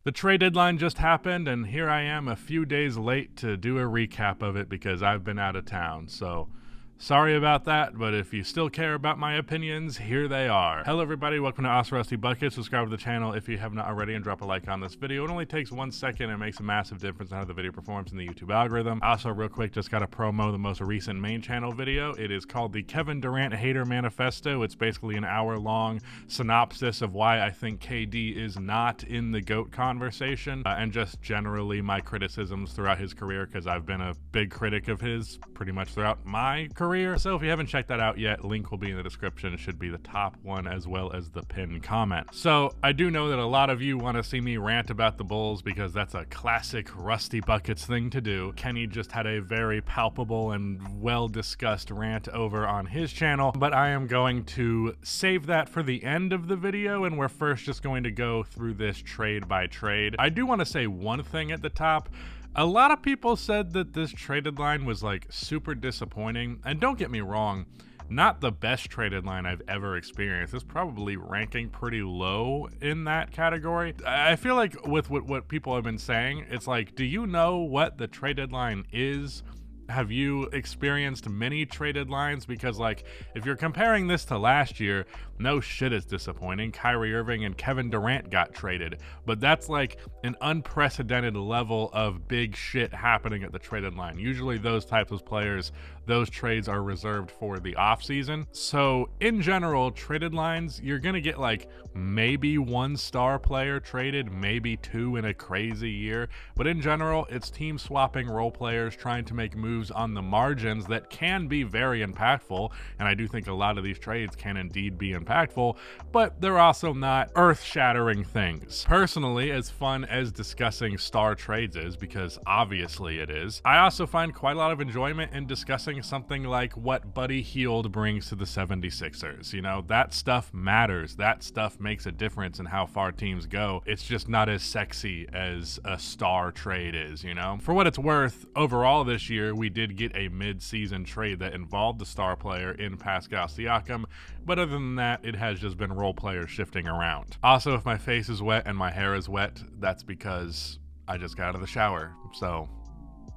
The trade deadline just happened, and here I am a few days late to do a recap of it because I've been out of town, so sorry about that, but if you still care about my opinions, here they are. Hello everybody, welcome to Awesome Rusty Bucket. Subscribe to the channel if you have not already and drop a like on this video. It only takes 1 second and makes a massive difference in how the video performs in the YouTube algorithm. Also, real quick, just got to promo the most recent main channel video. It is called the Kevin Durant Hater Manifesto. It's basically an hour-long synopsis of why I think KD is not in the GOAT conversation, and just generally my criticisms throughout his career, because I've been a big critic of his pretty much throughout my career. So if you haven't checked that out yet, link will be in the description. It should be the top one as well as the pinned comment. So I do know that a lot of you want to see me rant about the Bulls because that's a classic Rusty Buckets thing to do. Kenny just had a very palpable and well discussed rant over on his channel, but I am going to save that for the end of the video, and we're first just going to go through this trade by trade. I do want to say one thing at the top. A lot of people said that this trade deadline was like super disappointing, and don't get me wrong, not the best trade deadline I've ever experienced. It's probably ranking pretty low in that category. I feel like with what people have been saying, it's like, do you know what the trade deadline is? Have you experienced many trade deadlines? Because like, if you're comparing this to last year, no shit, it's disappointing. Kyrie Irving and Kevin Durant got traded, but that's like an unprecedented level of big shit happening at the trade deadline. Usually those types of players, those trades are reserved for the off season. So in general, trade deadlines, you're gonna get like maybe one star player traded, maybe two in a crazy year, but in general, it's team swapping role players trying to make moves on the margins that can be very impactful, and I do think a lot of these trades can indeed be impactful, but they're also not earth-shattering things. Personally, as fun as discussing star trades is, because obviously it is, I also find quite a lot of enjoyment in discussing something like what Buddy Hield brings to the 76ers. You know, that stuff matters. That stuff makes a difference in how far teams go. It's just not as sexy as a star trade is, you know? For what it's worth, overall this year, we did get a mid-season trade that involved the star player in Pascal Siakam, but other than that, it has just been role players shifting around. Also, if my face is wet and my hair is wet, that's because I just got out of the shower, so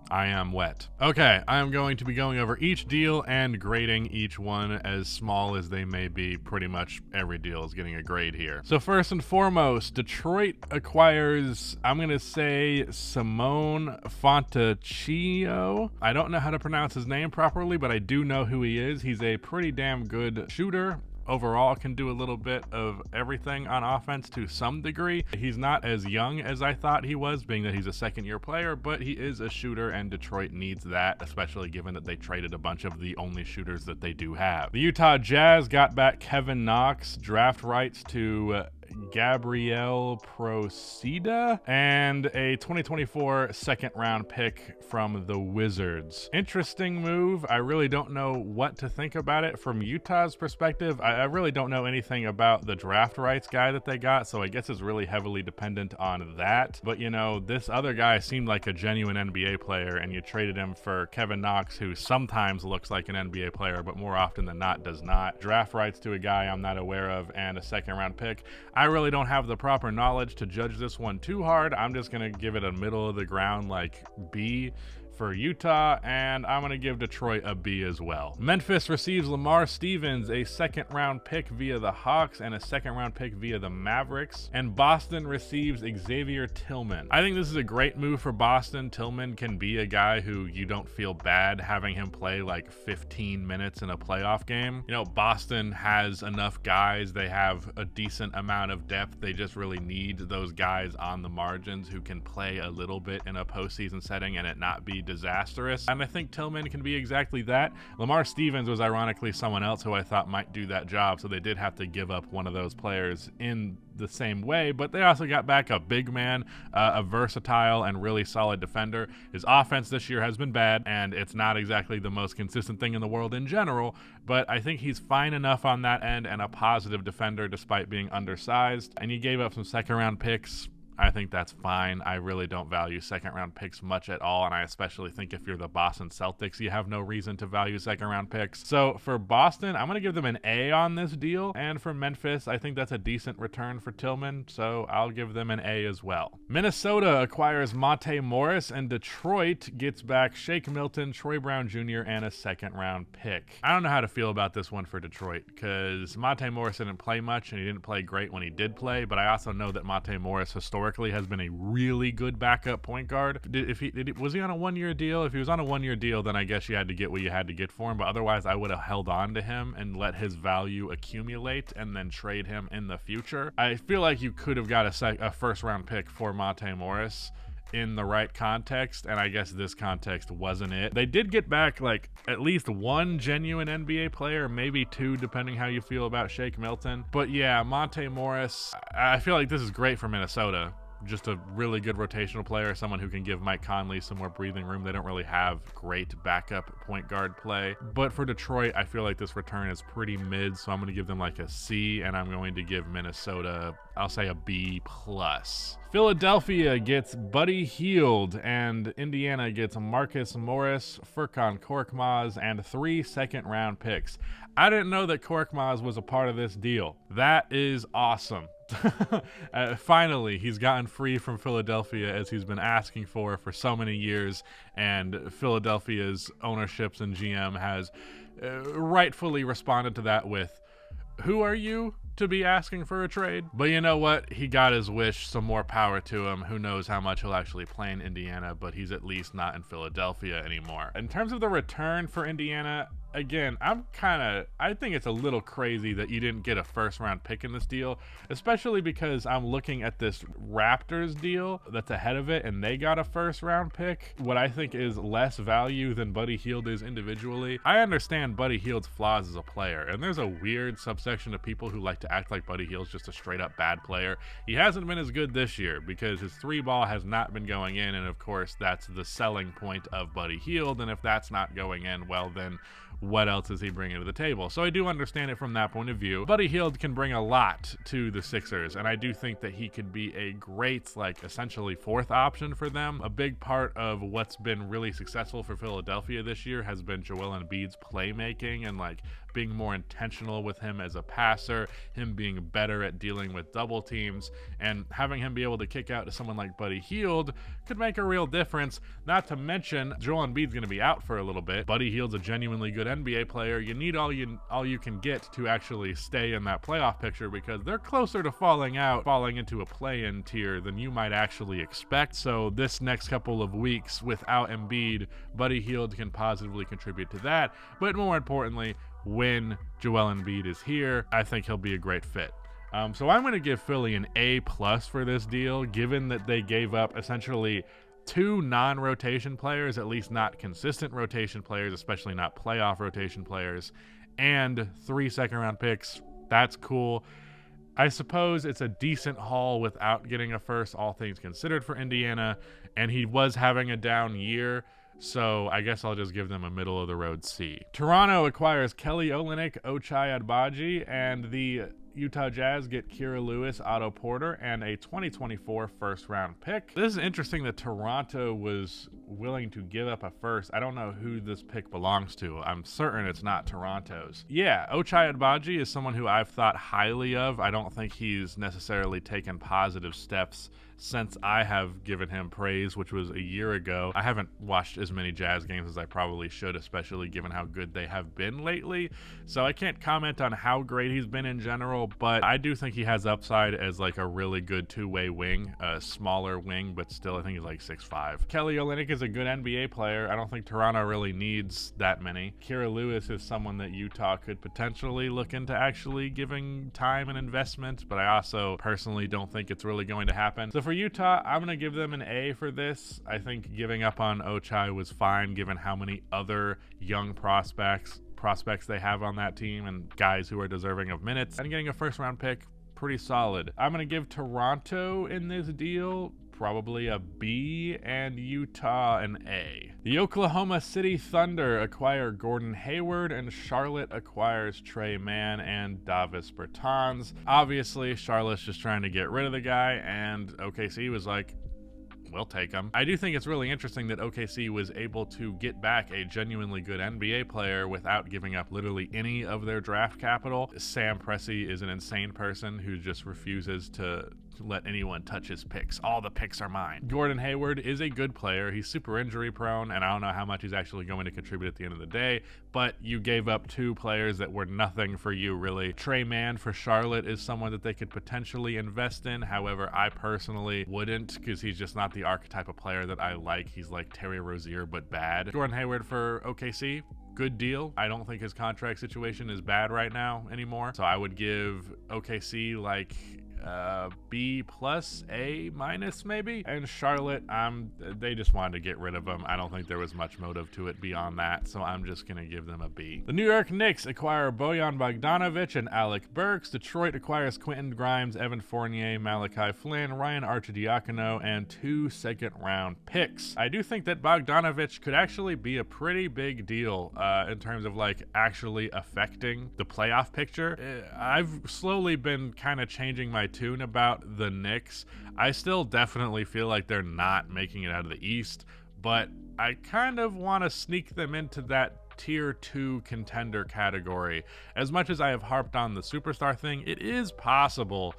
I am wet. Okay, I am going to be going over each deal and grading each one, as small as they may be. Pretty much every deal is getting a grade here. So first and foremost, Detroit acquires, I'm gonna say, Simone Fontecchio. I don't know how to pronounce his name properly, but I do know who he is. He's a pretty damn good shooter. Overall, can do a little bit of everything on offense to some degree. He's not as young as I thought he was, being that he's a second-year player, but he is a shooter, and Detroit needs that, especially given that they traded a bunch of the only shooters that they do have. The Utah Jazz got back Kevin Knox, draft rights to Gabriel Procida, and a 2024 second-round pick from the Wizards. Interesting move. I really don't know what to think about it from Utah's perspective. I really don't know anything about the draft rights guy that they got, so I guess it's really heavily dependent on that. But, you know, this other guy seemed like a genuine NBA player, and you traded him for Kevin Knox, who sometimes looks like an NBA player, but more often than not does not. Draft rights to a guy I'm not aware of, and a second-round pick. I really don't have the proper knowledge to judge this one too hard. I'm just going to give it a middle of the ground, like B for Utah, and I'm going to give Detroit a B as well. Memphis receives Lamar Stevens, a second-round pick via the Hawks and a second-round pick via the Mavericks, and Boston receives Xavier Tillman. I think this is a great move for Boston. Tillman can be a guy who you don't feel bad having him play like 15 minutes in a playoff game. You know, Boston has enough guys. They have a decent amount of depth. They just really need those guys on the margins who can play a little bit in a postseason setting and it not be disastrous, and I think Tillman can be exactly that. Lamar Stevens was ironically someone else who I thought might do that job, so they did have to give up one of those players in the same way, but they also got back a big man, a versatile and really solid defender. His offense this year has been bad, and it's not exactly the most consistent thing in the world in general, but I think he's fine enough on that end and a positive defender despite being undersized, and you gave up some second round picks. I think that's fine. I really don't value second round picks much at all, and I especially think if you're the Boston Celtics, you have no reason to value second round picks. So for Boston, I'm going to give them an A on this deal, and for Memphis, I think that's a decent return for Tillman, so I'll give them an A as well. Minnesota acquires Monte Morris, and Detroit gets back Shake Milton, Troy Brown Jr., and a second round pick. I don't know how to feel about this one for Detroit, because Monte Morris didn't play much, and he didn't play great when he did play, but I also know that Monte Morris historically has been a really good backup point guard. Was he on a one-year deal? If he was on a one-year deal, then I guess you had to get what you had to get for him, but otherwise I would have held on to him and let his value accumulate and then trade him in the future. I feel like you could have got a first-round pick for Monte Morris in the right context, and I guess this context wasn't it. They did get back like at least one genuine NBA player, maybe two, depending how you feel about Shake Milton. But yeah, Monte Morris, I feel like this is great for Minnesota. Just a really good rotational player, someone who can give Mike Conley some more breathing room. They don't really have great backup point guard play. But for Detroit, I feel like this return is pretty mid, so I'm going to give them like a C, and I'm going to give Minnesota, I'll say a B+. Philadelphia gets Buddy Hield, and Indiana gets Marcus Morris, Furkan Korkmaz, and 3 second-round picks. I didn't know that Korkmaz was a part of this deal. That is awesome. Finally, he's gotten free from Philadelphia, as he's been asking for so many years, and Philadelphia's ownerships and GM has rightfully responded to that with, who are you to be asking for a trade? But you know what? He got his wish. Some more power to him. Who knows how much he'll actually play in Indiana, but he's at least not in Philadelphia anymore. In terms of the return for Indiana, again, I think it's a little crazy that you didn't get a first round pick in this deal, especially because I'm looking at this Raptors deal that's ahead of it, and they got a first round pick, what I think is less value than Buddy Hield is individually. I understand Buddy Hield's flaws as a player, and there's a weird subsection of people who like to act like Buddy Hield's just a straight up bad player. He hasn't been as good this year because his three ball has not been going in, and of course that's the selling point of Buddy Hield, and if that's not going in, well then what else is he bringing to the table? So I do understand it from that point of view. Buddy Hield can bring a lot to the Sixers, and I do think that he could be a great, like, essentially fourth option for them. A big part of what's been really successful for Philadelphia this year has been Joel Embiid's playmaking and, like, being more intentional with him as a passer, him being better at dealing with double teams, and having him be able to kick out to someone like Buddy Hield could make a real difference. Not to mention, Joel Embiid's going to be out for a little bit. Buddy Hield's a genuinely good NBA player. You need all you can get to actually stay in that playoff picture, because they're closer to falling into a play-in tier than you might actually expect. So this next couple of weeks without Embiid, Buddy Hield can positively contribute to that. But more importantly, when Joel Embiid is here, I think he'll be a great fit. So I'm going to give Philly an A+ for this deal, given that they gave up essentially 2 non-rotation players, at least not consistent rotation players, especially not playoff rotation players, and 3 second-round picks. That's cool. I suppose it's a decent haul without getting a first, all things considered, for Indiana, and he was having a down year, so I guess I'll just give them a middle-of-the-road C. Toronto acquires Kelly Olynyk, Ochai Agbaji, and the Utah Jazz get Kira Lewis, Otto Porter, and a 2024 first-round pick. This is interesting that Toronto was willing to give up a first. I don't know who this pick belongs to. I'm certain it's not Toronto's. Yeah, Ochai Agbaji is someone who I've thought highly of. I don't think he's necessarily taken positive steps since I have given him praise, which was a year ago. I haven't watched as many Jazz games as I probably should, especially given how good they have been lately. So I can't comment on how great he's been in general, but I do think he has upside as like a really good two-way wing, a smaller wing, but still I think he's like 6'5". Kelly Olynyk is a good NBA player. I don't think Toronto really needs that many. Kira Lewis is someone that Utah could potentially look into actually giving time and investment, but I also personally don't think it's really going to happen. So for Utah, I'm going to give them an A for this. I think giving up on Ochai was fine given how many other young prospects they have on that team and guys who are deserving of minutes. And getting a first round pick, pretty solid. I'm going to give Toronto in this deal probably a B and Utah an A. The Oklahoma City Thunder acquire Gordon Hayward, and Charlotte acquires Trey Mann and Davis Bertans. Obviously, Charlotte's just trying to get rid of the guy, and OKC was like, we'll take him. I do think it's really interesting that OKC was able to get back a genuinely good NBA player without giving up literally any of their draft capital. Sam Presti is an insane person who just refuses to let anyone touch his picks. All the picks are mine. Gordon Hayward is a good player. He's super injury prone, and I don't know how much he's actually going to contribute at the end of the day, but you gave up two players that were nothing for you, really. Trey Mann for Charlotte is someone that they could potentially invest in. However, I personally wouldn't, because he's just not the archetype of player that I like. He's like Terry Rozier, but bad. Gordon Hayward for OKC, good deal. I don't think his contract situation is bad right now anymore, so I would give OKC like B plus, A minus maybe. And Charlotte, they just wanted to get rid of him. I don't think there was much motive to it beyond that, so I'm just gonna give them a B. The New York Knicks acquire Bojan Bogdanovic and Alec Burks. Detroit acquires Quentin Grimes, Evan Fournier, Malachi Flynn, Ryan Arcidiacono, and 2 second-round picks. I do think that Bogdanovic could actually be a pretty big deal in terms of like actually affecting the playoff picture. I've slowly been kind of changing my tune about the Knicks. I still definitely feel like they're not making it out of the East, but I kind of want to sneak them into that tier 2 contender category. As much as I have harped on the superstar thing, it is possible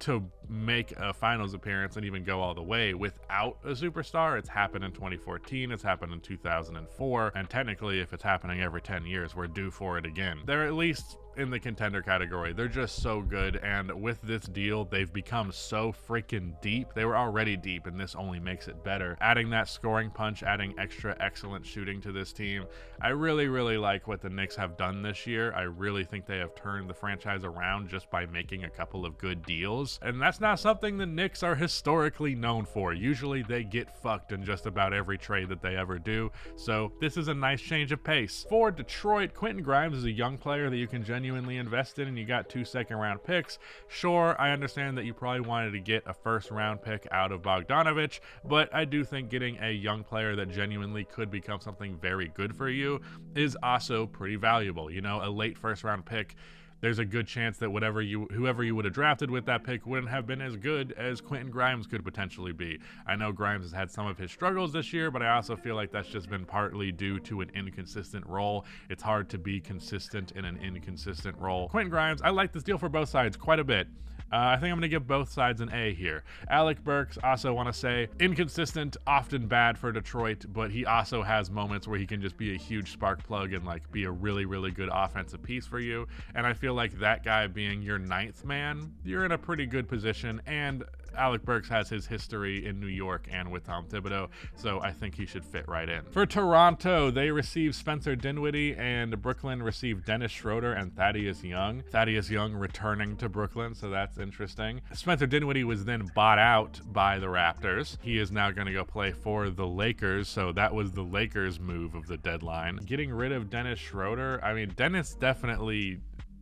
to make a finals appearance and even go all the way without a superstar. It's happened in 2014, it's happened in 2004, and technically if it's happening every 10 years, we're due for it again. They're at least in the contender category. They're just so good, and with this deal, they've become so freaking deep. They were already deep, and this only makes it better. Adding that scoring punch, adding extra excellent shooting to this team. I really, really like what the Knicks have done this year. I really think they have turned the franchise around just by making a couple of good deals, and that's not something the Knicks are historically known for. Usually they get fucked in just about every trade that they ever do, so this is a nice change of pace. For Detroit, Quentin Grimes is a young player that you can genuinely invest in, and you got 2 second-round picks. Sure, I understand that you probably wanted to get a first-round pick out of Bogdanovic, but I do think getting a young player that genuinely could become something very good for you is also pretty valuable. You know, a late first-round pick, there's a good chance that whoever you would have drafted with that pick wouldn't have been as good as Quentin Grimes could potentially be. I know Grimes has had some of his struggles this year, but I also feel like that's just been partly due to an inconsistent role. It's hard to be consistent in an inconsistent role. Quentin Grimes, I like this deal for both sides quite a bit. I think I'm going to give both sides an A here. Alec Burks, also want to say, inconsistent, often bad for Detroit, but he also has moments where he can just be a huge spark plug and like be a really, really good offensive piece for you. And I feel like that guy being your 9th man, you're in a pretty good position. And Alec Burks has his history in New York and with Tom Thibodeau, so I think he should fit right in. For Toronto, they received Spencer Dinwiddie, and Brooklyn received Dennis Schroeder and Thaddeus Young. Thaddeus Young returning to Brooklyn, so that's interesting. Spencer Dinwiddie was then bought out by the Raptors. He is now going to go play for the Lakers, so that was the Lakers' move of the deadline. Getting rid of Dennis Schroeder, I mean, Dennis definitely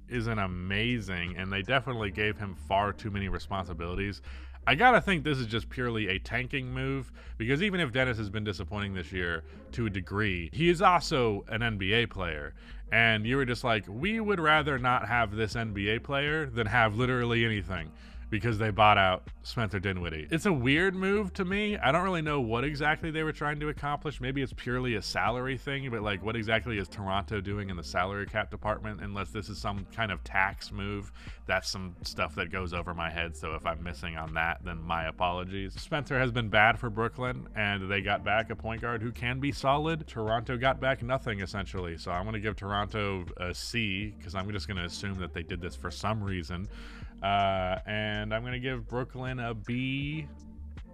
isn't amazing, and they definitely gave him far too many responsibilities. I gotta think this is just purely a tanking move, because even if Dennis has been disappointing this year to a degree, he is also an NBA player. And you were just like, we would rather not have this NBA player than have literally anything, because they bought out Spencer Dinwiddie. It's a weird move to me. I don't really know what exactly they were trying to accomplish. Maybe it's purely a salary thing, but like what exactly is Toronto doing in the salary cap department, unless this is some kind of tax move? That's some stuff that goes over my head, so if I'm missing on that, then my apologies. Spencer has been bad for Brooklyn, and they got back a point guard who can be solid. Toronto got back nothing, essentially, so I'm going to give Toronto a C, because I'm just going to assume that they did this for some reason. And I'm going to give Brooklyn a B.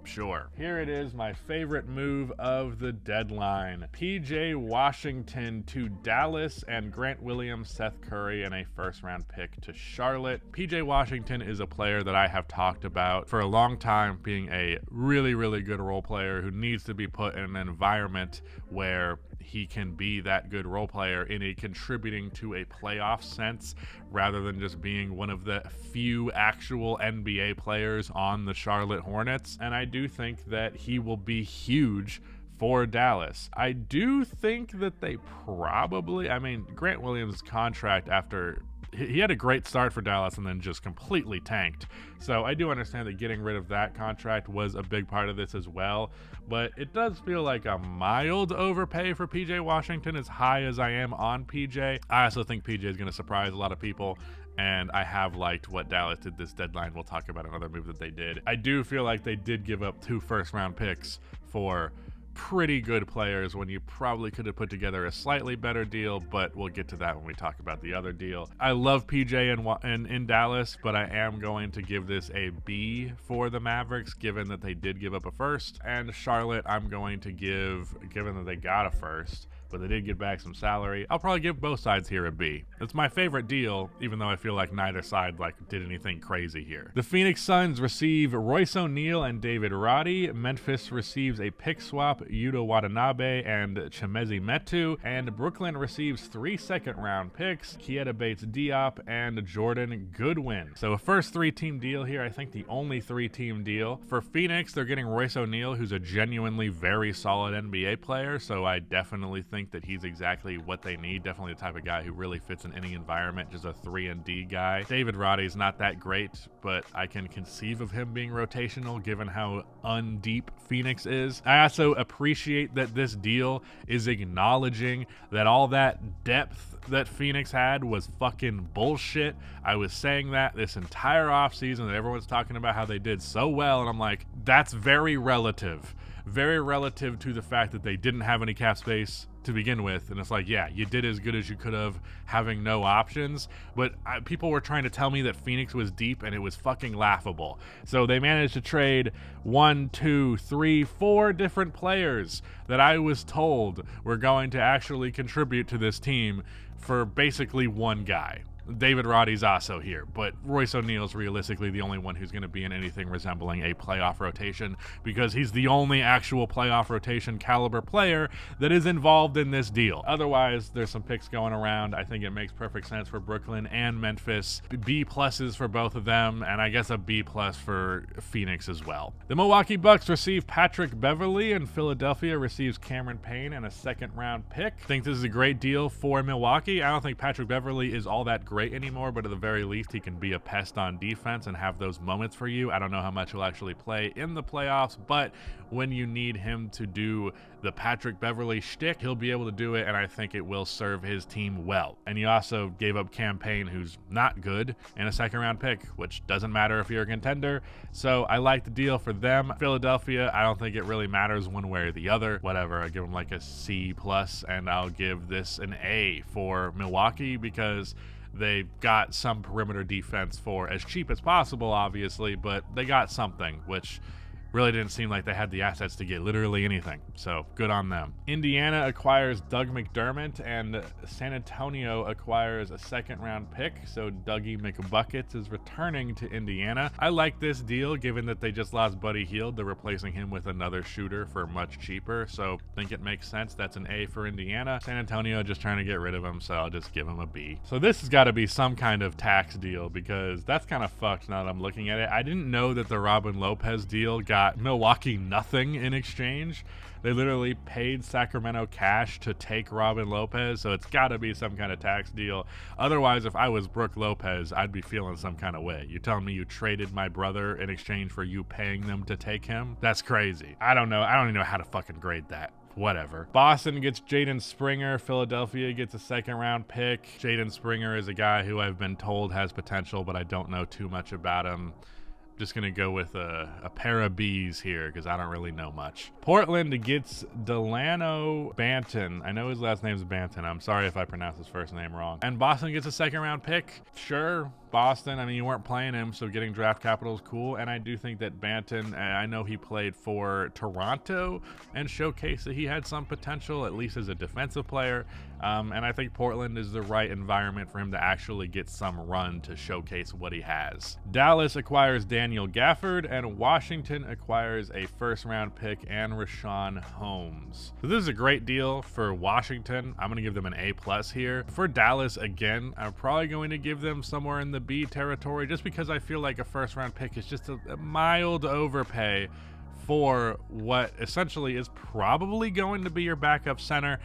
Sure. Here it is, my favorite move of the deadline. PJ Washington to Dallas and Grant Williams, Seth Curry, and a first-round pick to Charlotte. PJ Washington is a player that I have talked about for a long time being a really, really good role player who needs to be put in an environment where he can be that good role player in a contributing to a playoff sense rather than just being one of the few actual NBA players on the Charlotte Hornets. And I do think that he will be huge for Dallas. I do think that they probably, I mean, Grant Williams' contract after he had a great start for Dallas and then just completely tanked. So I do understand that getting rid of that contract was a big part of this as well. But it does feel like a mild overpay for PJ Washington, as high as I am on PJ. I also think PJ is going to surprise a lot of people. And I have liked what Dallas did this deadline. We'll talk about another move that they did. I do feel like they did give up 2 first-round picks for pretty good players when you probably could have put together a slightly better deal, but we'll get to that when we talk about the other deal. I love PJ in Dallas, but I am going to give this a B for the Mavericks, given that they did give up a first. And Charlotte, I'm going to give, given that they got a first, but they did get back some salary, I'll probably give both sides here a B. It's my favorite deal, even though I feel like neither side did anything crazy here. The Phoenix Suns receive Royce O'Neal and David Roddy. Memphis receives a pick swap, Yuta Watanabe and Chimezie Metu. And Brooklyn receives 3 second-round picks, Keita Bates-Diop and Jordan Goodwin. So a first 3-team deal here, I think the only 3-team deal. For Phoenix, they're getting Royce O'Neal, who's a genuinely very solid NBA player, so I definitely think that he's exactly what they need. Definitely the type of guy who really fits in any environment, just a 3-and-D guy. David Roddy's not that great, but I can conceive of him being rotational given how undeep Phoenix is. I also appreciate that this deal is acknowledging that all that depth that Phoenix had was fucking bullshit. I was saying that this entire offseason, that everyone's talking about how they did so well, and I'm like, that's very relative. Very relative to the fact that they didn't have any cap space to begin with, and it's like, yeah, you did as good as you could have having no options, but people were trying to tell me that Phoenix was deep, and it was fucking laughable. So they managed to trade 1, 2, 3, 4 different players that I was told were going to actually contribute to this team for basically one guy. David Roddy's also here, but Royce O'Neal's realistically the only one who's going to be in anything resembling a playoff rotation, because he's the only actual playoff rotation caliber player that is involved in this deal. Otherwise, there's some picks going around. I think it makes perfect sense for Brooklyn and Memphis. B pluses for both of them, and I guess a B plus for Phoenix as well. The Milwaukee Bucks receive Patrick Beverley, and Philadelphia receives Cameron Payne and a 2nd-round pick. I think this is a great deal for Milwaukee. I don't think Patrick Beverley is all that great anymore, but at the very least he can be a pest on defense and have those moments for you. I don't know how much he'll actually play in the playoffs, but when you need him to do the Patrick Beverley shtick, he'll be able to do it, and I think it will serve his team well. And you also gave up Cam Payne, who's not good, and a 2nd-round pick, which doesn't matter if you're a contender. So I like the deal for them. Philadelphia, I don't think it really matters one way or the other. Whatever, I give them like a C+, and I'll give this an A for Milwaukee, because they got some perimeter defense for as cheap as possible, obviously, but they got something, which really didn't seem like they had the assets to get literally anything. So good on them. Indiana acquires Doug McDermott, and San Antonio acquires a 2nd-round pick. So Dougie McBuckets is returning to Indiana. I like this deal given that they just lost Buddy Hield. They're replacing him with another shooter for much cheaper. So I think it makes sense. That's an A for Indiana. San Antonio just trying to get rid of him, so I'll just give him a B. So this has got to be some kind of tax deal, because that's kind of fucked now that I'm looking at it. I didn't know that the Robin Lopez deal got Milwaukee nothing in exchange. They literally paid Sacramento cash to take Robin Lopez, so it's got to be some kind of tax deal. Otherwise, if I was Brooke Lopez, I'd be feeling some kind of way. You're telling me you traded my brother in exchange for you paying them to take him? That's crazy. I don't know. I don't even know how to fucking grade that. Whatever. Boston gets Jaden Springer. Philadelphia gets a 2nd-round pick. Jaden Springer is a guy who I've been told has potential, but I don't know too much about him. Just going to go with a pair of B's here because I don't really know much. Portland gets Delano Banton. I know his last name's Banton. I'm sorry if I pronounce his first name wrong. And Boston gets a 2nd-round pick. Sure, Boston. I mean, you weren't playing him, so getting draft capital is cool. And I do think that Banton, I know he played for Toronto and showcased that he had some potential, at least as a defensive player. And I think Portland is the right environment for him to actually get some run to showcase what he has. Dallas acquires Daniel Gafford, and Washington acquires a 1st-round pick and Rashawn Holmes. So this is a great deal for Washington. I'm going to give them an A+ here. For Dallas, again, I'm probably going to give them somewhere in the B territory, just because I feel like a 1st-round pick is just a mild overpay for what essentially is probably going to be your backup center.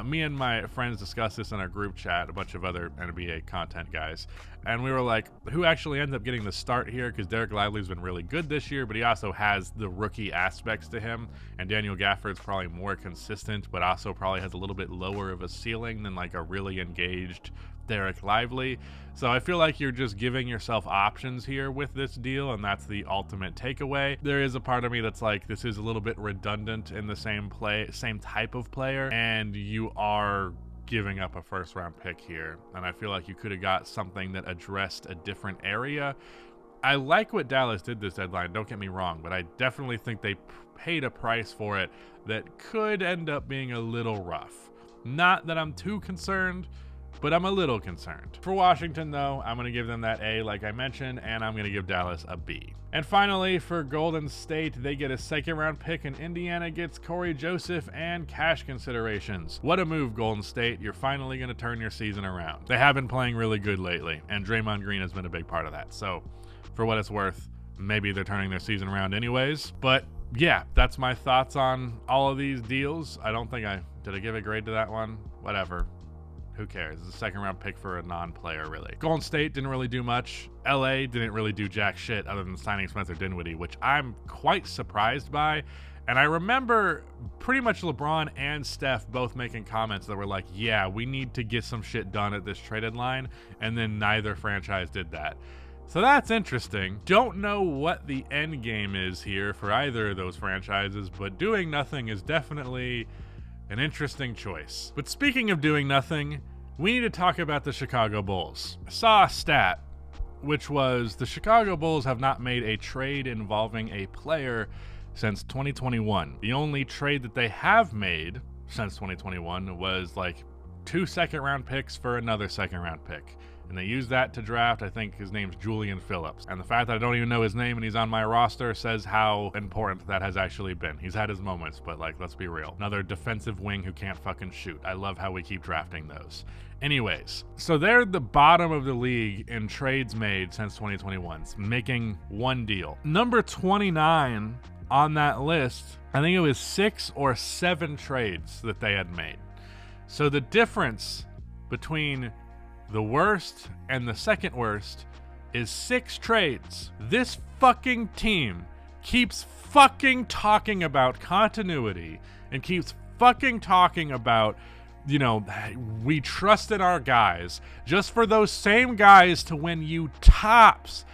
Me and my friends discussed this in our group chat, a bunch of other NBA content guys, and we were like, who actually ends up getting the start here? Because Derek Lively's been really good this year, but he also has the rookie aspects to him, and Daniel Gafford's probably more consistent, but also probably has a little bit lower of a ceiling than like a really engaged Derek Lively. So I feel like you're just giving yourself options here with this deal, and that's the ultimate takeaway. There is a part of me that's like, this is a little bit redundant in the same type of player, and you are giving up a first round pick here, and I feel like you could have got something that addressed a different area. I like what Dallas did this deadline, don't get me wrong, but I definitely think they paid a price for it that could end up being a little rough. Not that I'm too concerned, but I'm a little concerned. For Washington, though, I'm going to give them that A, like I mentioned, and I'm going to give Dallas a B. And finally, for Golden State, they get a second-round pick, and Indiana gets Corey Joseph and cash considerations. What a move, Golden State. You're finally going to turn your season around. They have been playing really good lately, and Draymond Green has been a big part of that. So, for what it's worth, maybe they're turning their season around anyways. But, yeah, that's my thoughts on all of these deals. I don't think did I give a grade to that one? Whatever. Who cares? It's a second-round pick for a non-player, really. Golden State didn't really do much. LA didn't really do jack shit other than signing Spencer Dinwiddie, which I'm quite surprised by. And I remember pretty much LeBron and Steph both making comments that were like, yeah, we need to get some shit done at this trade deadline, and then neither franchise did that. So that's interesting. Don't know what the end game is here for either of those franchises, but doing nothing is definitely an interesting choice. But speaking of doing nothing, we need to talk about the Chicago Bulls. I saw a stat, which was the Chicago Bulls have not made a trade involving a player since 2021. The only trade that they have made since 2021 was like 2 second-round picks for another second-round pick. And they used that to draft, I think his name's Julian Phillips. And the fact that I don't even know his name and he's on my roster says how important that has actually been. He's had his moments, but like, let's be real. Another defensive wing who can't fucking shoot. I love how we keep drafting those. Anyways, so they're the bottom of the league in trades made since 2021, making one deal. Number 29 on that list, I think it was 6 or 7 trades that they had made. So the difference between the worst and the second worst is 6 trades. This fucking team keeps fucking talking about continuity and keeps fucking talking about, you know, we trusted our guys just for those same guys to win you tops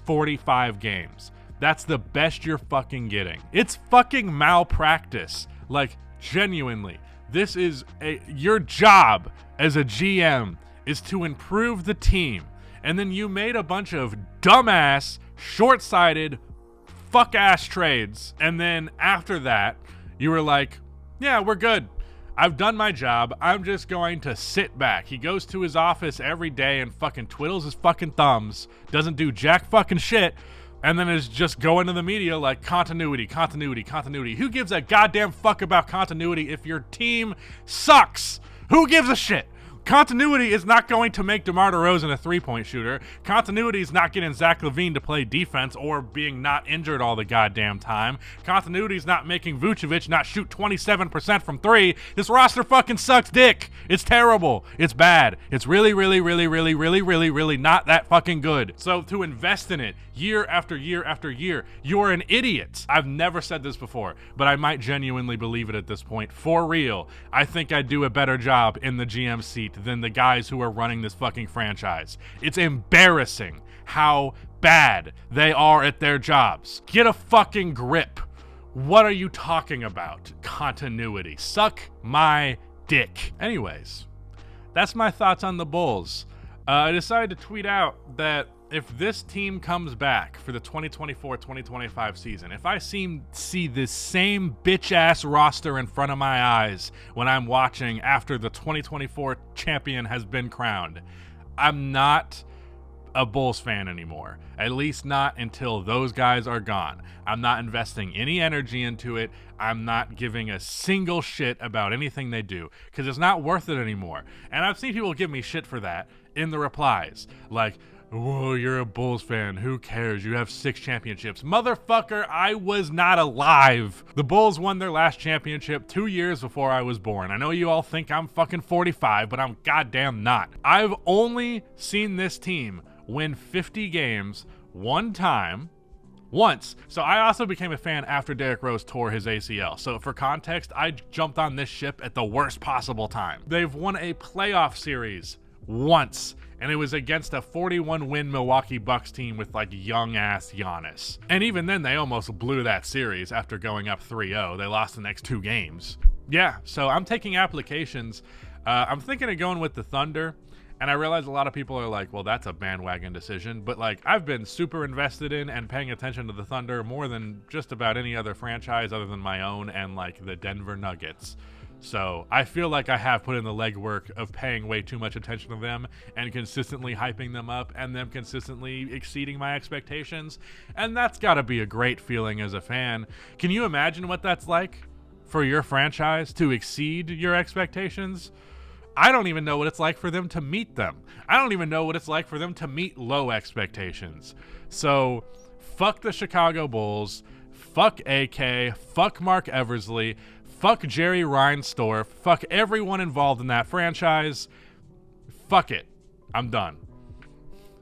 45 games. That's the best you're fucking getting. It's fucking malpractice. Like, genuinely. This is your job as a GM is to improve the team. And then you made a bunch of dumbass, short-sighted, fuck-ass trades. And then after that, you were like, yeah, we're good. I've done my job. I'm just going to sit back. He goes to his office every day and fucking twiddles his fucking thumbs, doesn't do jack fucking shit, and then is just going to the media like continuity. Who gives a goddamn fuck about continuity if your team sucks? Who gives a shit? Continuity is not going to make DeMar DeRozan a three-point shooter. Continuity is not getting Zach LaVine to play defense or being not injured all the goddamn time. Continuity is not making Vucevic not shoot 27% from 3. This roster fucking sucks dick. It's terrible. It's bad. It's really not that fucking good. So to invest in it year after year after year, you're an idiot. I've never said this before, but I might genuinely believe it at this point. For real, I think I'd do a better job in the GM seat than the guys who are running this fucking franchise. It's embarrassing how bad they are at their jobs. Get a fucking grip. What are you talking about? Continuity. Suck my dick. Anyways, that's my thoughts on the Bulls. I decided to tweet out that if this team comes back for the 2024-2025 season, if I see this same bitch-ass roster in front of my eyes when I'm watching after the 2024 champion has been crowned, I'm not a Bulls fan anymore. At least not until those guys are gone. I'm not investing any energy into it. I'm not giving a single shit about anything they do because it's not worth it anymore. And I've seen people give me shit for that in the replies. Like, Whoa, you're a Bulls fan. Who cares? You have 6 championships. Motherfucker, I was not alive. The Bulls won their last championship 2 years before I was born. I know you all think I'm fucking 45, but I'm goddamn not. I've only seen this team win 50 games one time. Once. So I also became a fan after Derrick Rose tore his ACL. So for context, I jumped on this ship at the worst possible time. They've won a playoff series once, and it was against a 41-win Milwaukee Bucks team with like young-ass Giannis. And even then, they almost blew that series after going up 3-0. They lost the next 2 games. Yeah, so I'm taking applications. I'm thinking of going with the Thunder. And I realize a lot of people are like, well, that's a bandwagon decision. But, like, I've been super invested in and paying attention to the Thunder more than just about any other franchise other than my own and, like, the Denver Nuggets. So I feel like I have put in the legwork of paying way too much attention to them and consistently hyping them up and them consistently exceeding my expectations. And that's got to be a great feeling as a fan. Can you imagine what that's like for your franchise to exceed your expectations? I don't even know what it's like for them to meet them. I don't even know what it's like for them to meet low expectations. So, fuck the Chicago Bulls, fuck AK, fuck Mark Eversley, fuck Jerry Reinsdorf, fuck everyone involved in that franchise. Fuck it. I'm done.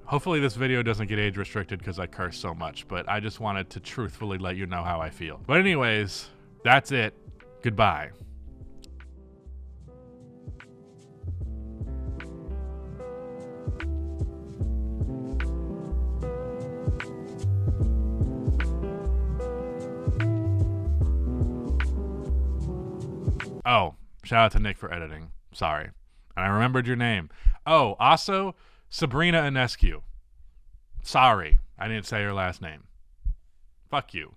Hopefully this video doesn't get age restricted because I curse so much, but I just wanted to truthfully let you know how I feel. But anyways, that's it. Goodbye. Oh, shout out to Nick for editing. Sorry. And I remembered your name. Oh, also, Sabrina Ionescu. Sorry, I didn't say your last name. Fuck you.